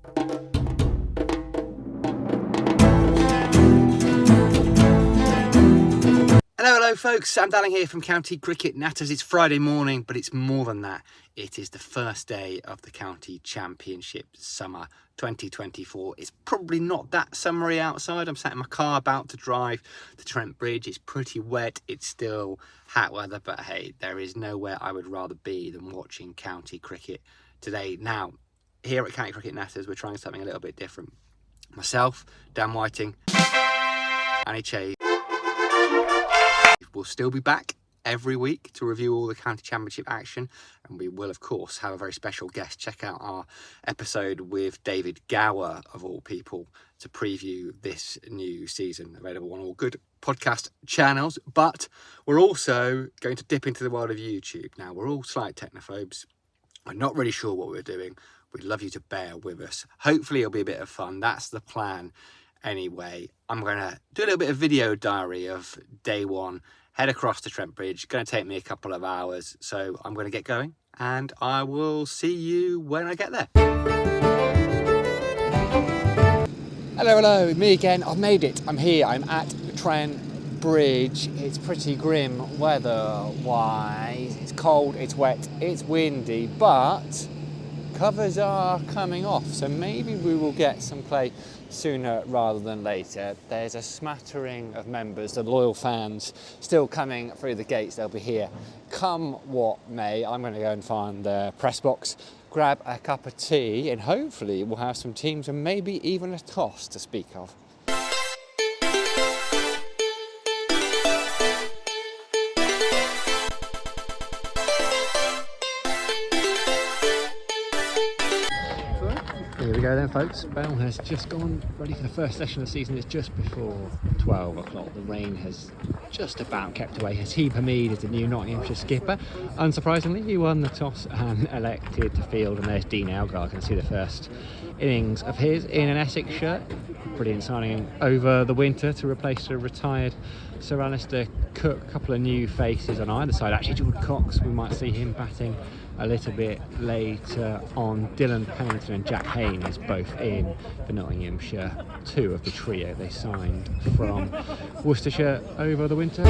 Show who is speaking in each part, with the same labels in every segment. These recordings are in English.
Speaker 1: Hello folks, Sam Dalling here from County Cricket Natters. It's Friday morning, but it's more than that. It is the first day of the County Championship Summer 2024. It's probably not that summery outside. I'm sat in my car about to drive to Trent Bridge. It's pretty wet. It's still hot weather, but hey, there is nowhere I would rather be than watching county cricket today. Now, here at County Cricket Natters, we're trying something a little bit different. Myself, Dan Whiting, Annie Chase, we'll still be back every week to review all the county championship action, and we will of course have a very special guest. Check out our episode with David Gower, of all people, to preview this new season, available on all good podcast channels. But we're also going to dip into the world of YouTube. Now, we're all slight technophobes. I'm not really sure what we're doing. We'd love you to bear with us. Hopefully it'll be a bit of fun. That's the plan. Anyway, I'm going to do a little bit of video diary of day one, head across to Trent Bridge. Going to take me a couple of hours, so I'm going to get going and I will see you when I get there. Hello, me again. I've made it. I'm here. I'm at Trent Bridge. It's pretty grim weather-wise. It's cold, it's wet, it's windy, but covers are coming off, so maybe we will get some play sooner rather than later. There's a smattering of members, the loyal fans, still coming through the gates. They'll be here come what may. I'm going to go and find the press box, grab a cup of tea, and hopefully we'll have some teams and maybe even a toss to speak of. Here we go then, folks. Bell has just gone, ready for the first session of the season. It's just before 12 o'clock. The rain has just about kept away. Hateeb Hameed is the new Nottinghamshire skipper. Unsurprisingly, he won the toss and elected to field. And there's Dean Elgar. I can see the first innings of his in an Essex shirt. Brilliant signing over the winter to replace the retired Sir Alistair Cook. A couple of new faces on either side. Actually, Jordan Cox, we might see him batting a little bit later on. Dylan Pennington and Jack Haynes both in for Nottinghamshire, two of the trio they signed from Worcestershire over the winter.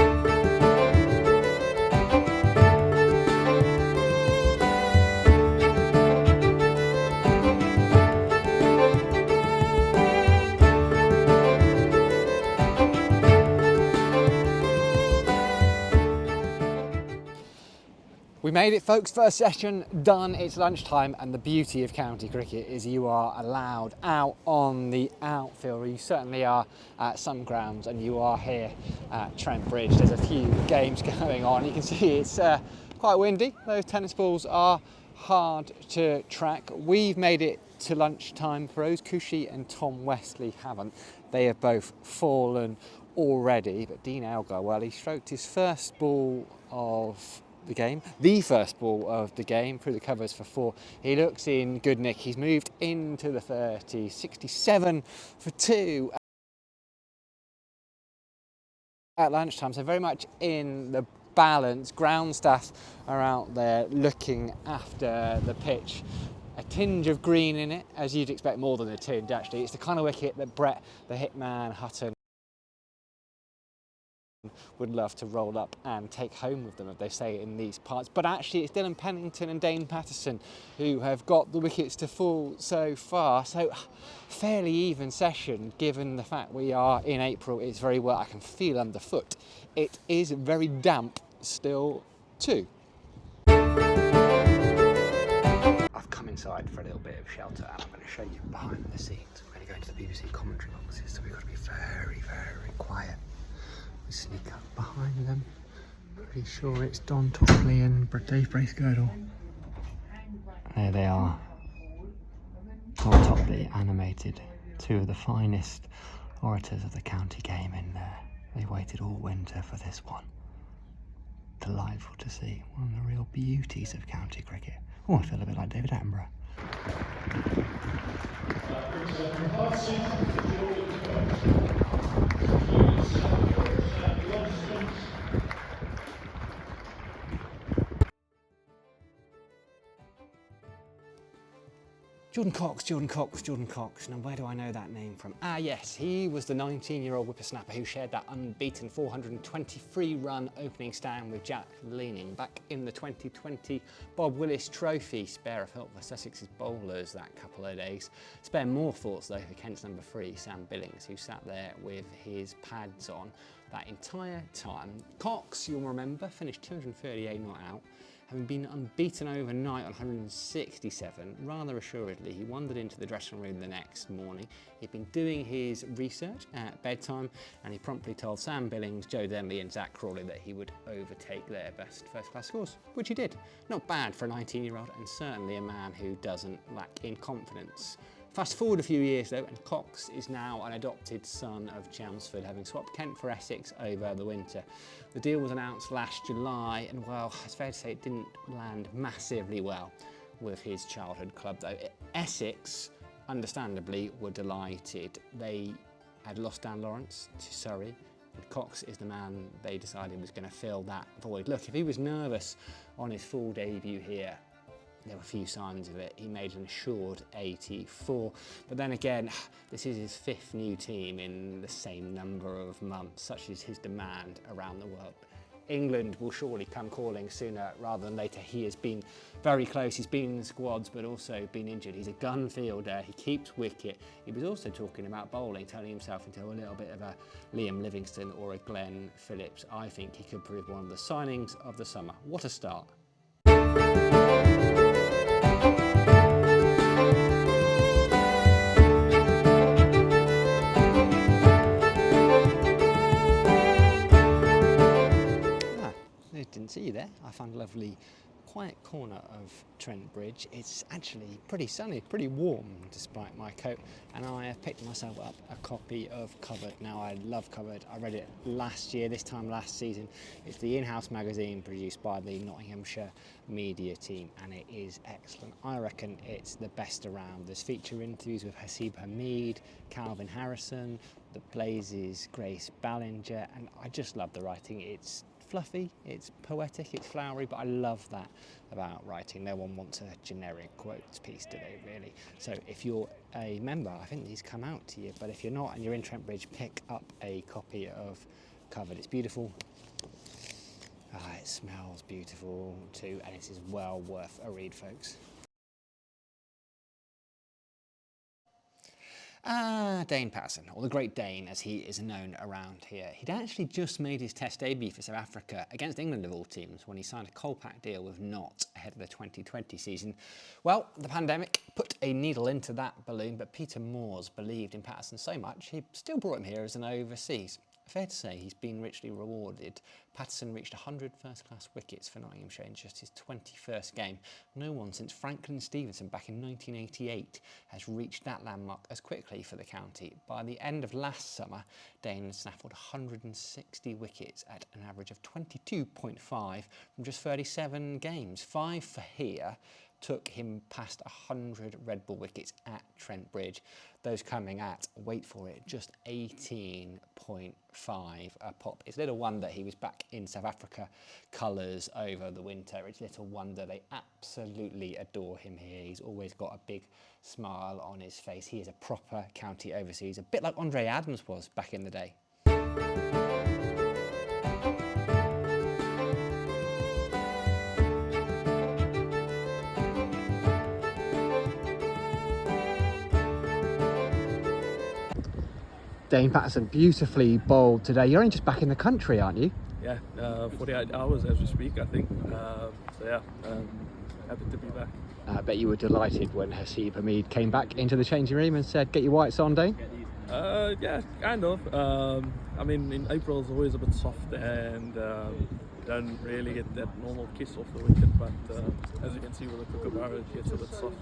Speaker 1: We made it, folks. First session done. It's lunchtime, and the beauty of county cricket is you are allowed out on the outfield. You certainly are at some grounds, and you are here at Trent Bridge. There's a few games going on. You can see it's quite windy. Those tennis balls are hard to track. We've made it to lunchtime. Feroz Kushi and Tom Westley haven't. They have both fallen already, but Dean Elgar, well, he stroked his first ball of the game, the first ball of the game, through the covers for 4. He looks in good nick. He's moved into the 30, 67 for 2 at lunchtime, so very much in the balance. Ground staff are out there looking after the pitch. A tinge of green in it, as you'd expect, more than a tinge actually. It's the kind of wicket that Brett the Hitman Hutton would love to roll up and take home with them, as they say in these parts. But actually it's Dylan Pennington and Dane Patterson who have got the wickets to fall so far. So fairly even session, given the fact we are in April. It's very well, I can feel underfoot. It is very damp still too. I've come inside for a little bit of shelter, and I'm going to show you behind the scenes. We're going to go into the BBC commentary boxes, so we've got to be very, very quiet. Sneak up behind them. Pretty sure it's Don Topley and Dave Bracegirdle. There they are. Don Topley animated, two of the finest orators of the county game in there. They waited all winter for this one. Delightful to see. One of the real beauties of county cricket. Oh, I feel a bit like David Attenborough. Jordan Cox. Now, where do I know that name from? Ah, yes, he was the 19-year-old whippersnapper who shared that unbeaten 423-run opening stand with Jack Leaning back in the 2020 Bob Willis Trophy. Spare of help for Essex's bowlers that couple of days. Spare more thoughts, though, for Kent's number 3, Sam Billings, who sat there with his pads on that entire time. Cox, you'll remember, finished 238 not out. Having been unbeaten overnight on 167, rather assuredly, he wandered into the dressing room the next morning. He'd been doing his research at bedtime, and he promptly told Sam Billings, Joe Denley and Zach Crawley that he would overtake their best first-class scores, which he did. Not bad for a 19-year-old, and certainly a man who doesn't lack in confidence. Fast forward a few years though, and Cox is now an adopted son of Chelmsford, having swapped Kent for Essex over the winter. The deal was announced last July, and well, it's fair to say it didn't land massively well with his childhood club though. Essex, understandably, were delighted. They had lost Dan Lawrence to Surrey, and Cox is the man they decided was going to fill that void. Look, if he was nervous on his full debut here, there were few signs of it. He made an assured 84. But then again, this is his 5th new team in the same number of months. Such is his demand around the world. England will surely come calling sooner rather than later. He has been very close. He's been in the squads, but also been injured. He's a gun fielder. He keeps wicket. He was also talking about bowling, turning himself into a little bit of a Liam Livingstone or a Glenn Phillips. I think he could prove one of the signings of the summer. What a start. Didn't see you there. I found a lovely quiet corner of Trent Bridge. It's actually pretty sunny, pretty warm despite my coat, and I have picked myself up a copy of Covered. Now, I love Covered. I read it last year, this time last season. It's the in-house magazine produced by the Nottinghamshire media team, and it is excellent. I reckon it's the best around. There's feature interviews with Haseeb Hameed, Calvin Harrison, the Blazes' Grace Ballinger, and I just love the writing. It's fluffy, it's poetic, it's flowery, but I love that about writing. No one wants a generic quotes piece, do they, really? So if you're a member, I think these come out to you, but if you're not and you're in Trent Bridge, pick up a copy of Covered. It's beautiful. It smells beautiful too, and it is well worth a read, folks. Dane Paterson, or the Great Dane as he is known around here. He'd actually just made his Test debut for South Africa against England of all teams when he signed a Colpack deal with Nott ahead of the 2020 season. Well, the pandemic put a needle into that balloon, but Peter Moores believed in Paterson so much he still brought him here as an overseas. Fair to say he's been richly rewarded. Paterson reached 100 first-class wickets for Nottinghamshire in just his 21st game. No one since Franklin Stevenson back in 1988 has reached that landmark as quickly for the county. By the end of last summer, Dane snaffled 160 wickets at an average of 22.5 from just 37 games. 5 for here took him past 100 red ball wickets at Trent Bridge. Those coming at, wait for it, just 18.5 a pop. It's little wonder he was back in South Africa colours over the winter. It's little wonder they absolutely adore him here. He's always got a big smile on his face. He is a proper county overseas, a bit like Andre Adams was back in the day. Dane Paterson, beautifully bowled today. You're only just back in the country, aren't you?
Speaker 2: Yeah, 48 hours as we speak, I think. Happy to be back.
Speaker 1: I bet you were delighted when Haseeb Hameed came back into the changing room and said, "Get your whites on, Dane."
Speaker 2: Yeah, kind of. I mean, in April it's always a bit soft and don't really get that normal kiss off the wicket, but as you can see with the Kookaburra, it gets a bit soft.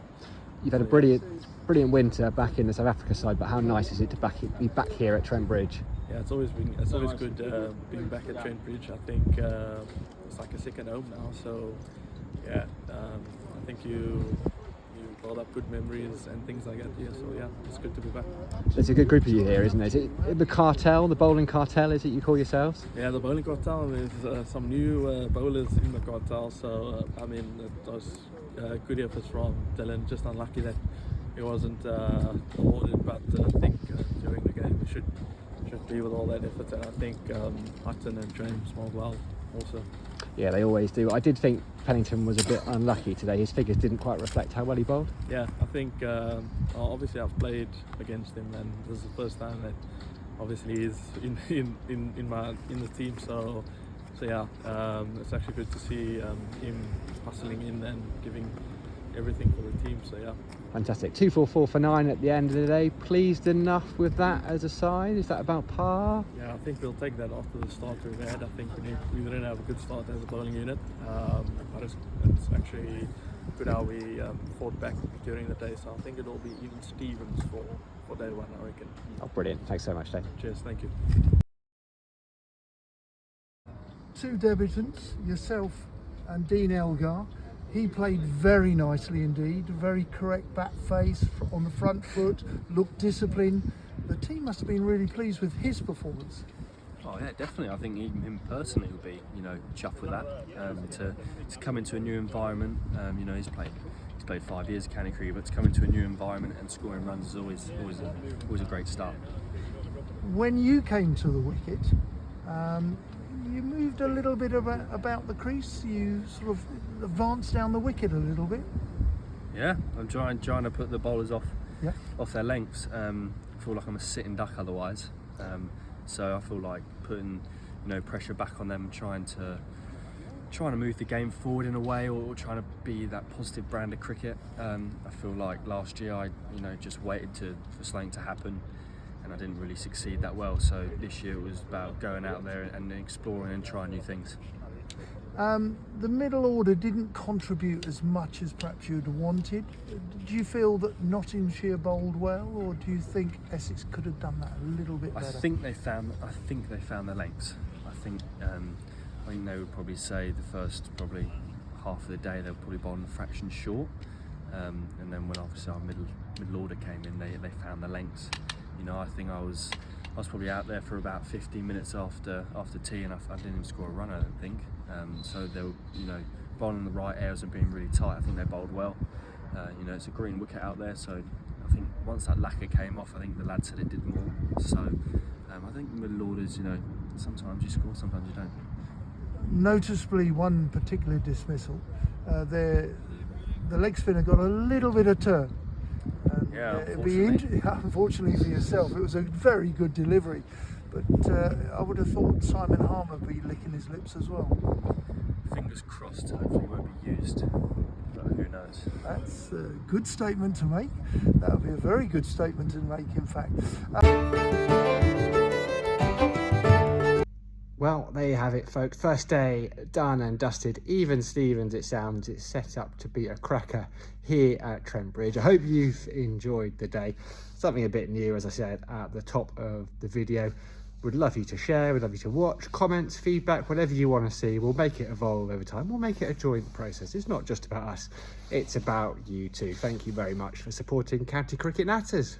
Speaker 1: You've had a brilliant winter back in the South Africa side, but how nice is it to be back here at Trent Bridge?
Speaker 2: Yeah, it's always good being back at Trent Bridge. I think it's like a second home now. So yeah, I think you build up good memories and things like that here. So yeah, it's good to be back.
Speaker 1: There's a good group of you here, isn't there? Is it the cartel, the bowling cartel? Is it you call yourselves?
Speaker 2: Yeah, the bowling cartel. There's some new bowlers in the cartel. So I mean, it was good efforts from Dylan. Just unlucky that he wasn't awarded, but I think during the game he should be with all that effort, and I think Hutton and James scored well also.
Speaker 1: Yeah, they always do. I did think Pennington was a bit unlucky today. His figures didn't quite reflect how well he bowled.
Speaker 2: Yeah, I think obviously I've played against him, and this is the first time that obviously he's in the team. So yeah, it's actually good to see him hustling in and giving everything for the team. So yeah.
Speaker 1: Fantastic. 244 for 9 at the end of the day. Pleased enough with that as a side? Is that about par?
Speaker 2: Yeah, I think we'll take that after the start we've had. I think we didn't have a good start as a bowling unit, but it's actually good how we fought back during the day. So I think it'll be even Stevens for day one, I reckon.
Speaker 1: Oh, brilliant. Thanks so much, Dave.
Speaker 2: Cheers, thank you.
Speaker 3: 2 debutants, yourself and Dean Elgar. He played very nicely indeed, very correct bat face on the front foot, looked disciplined. The team must have been really pleased with his performance.
Speaker 4: Oh yeah, definitely. I think even him personally will be, chuffed with that. To come into a new environment, he's played 5 years of county cricket, but to come into a new environment and scoring runs is always a great start.
Speaker 3: When you came to the wicket, you moved a little bit about the crease. You sort of advanced down the wicket a little bit.
Speaker 4: Yeah, I'm trying to put the bowlers off their lengths. I feel like I'm a sitting duck otherwise. So I feel like putting pressure back on them, trying to move the game forward in a way, or trying to be that positive brand of cricket. I feel like last year I just waited for something to happen, and I didn't really succeed that well. So this year it was about going out there and exploring and trying new things.
Speaker 3: The middle order didn't contribute as much as perhaps you'd wanted. Do you feel that Nottinghamshire bowled well, or do you think Essex could have done that a little bit better?
Speaker 4: I think they found their lengths. I think they would probably say the first probably half of the day they were probably bowling a fraction short, and then when obviously our middle order came in, they found the lengths. I think I was probably out there for about 15 minutes after tea, and I didn't even score a run, I don't think. So they were, bowling in the right areas and being really tight. I think they bowled well. It's a green wicket out there, so I think once that lacquer came off, I think the lads said it did more. So I think the middle orders, sometimes you score, sometimes you don't.
Speaker 3: Noticeably, one particular dismissal, the leg spinner got a little bit of turn.
Speaker 4: Yeah,
Speaker 3: unfortunately for yourself, it was a very good delivery, but I would have thought Simon Harmer would be licking his lips as well.
Speaker 4: Fingers crossed, hopefully it won't be used, but who knows.
Speaker 3: That's a good statement to make. That would be a very good statement to make, in fact.
Speaker 1: Well, there you have it, folks. First day done and dusted. Even Stevens, it sounds, it's set up to be a cracker here at Trent Bridge. I hope you've enjoyed the day. Something a bit new, as I said at the top of the video. Would love you to share, would love you to watch, comments, feedback, whatever you want to see. We'll make it evolve over time. We'll make it a joint process. It's not just about us, it's about you too. Thank you very much for supporting County Cricket Natters.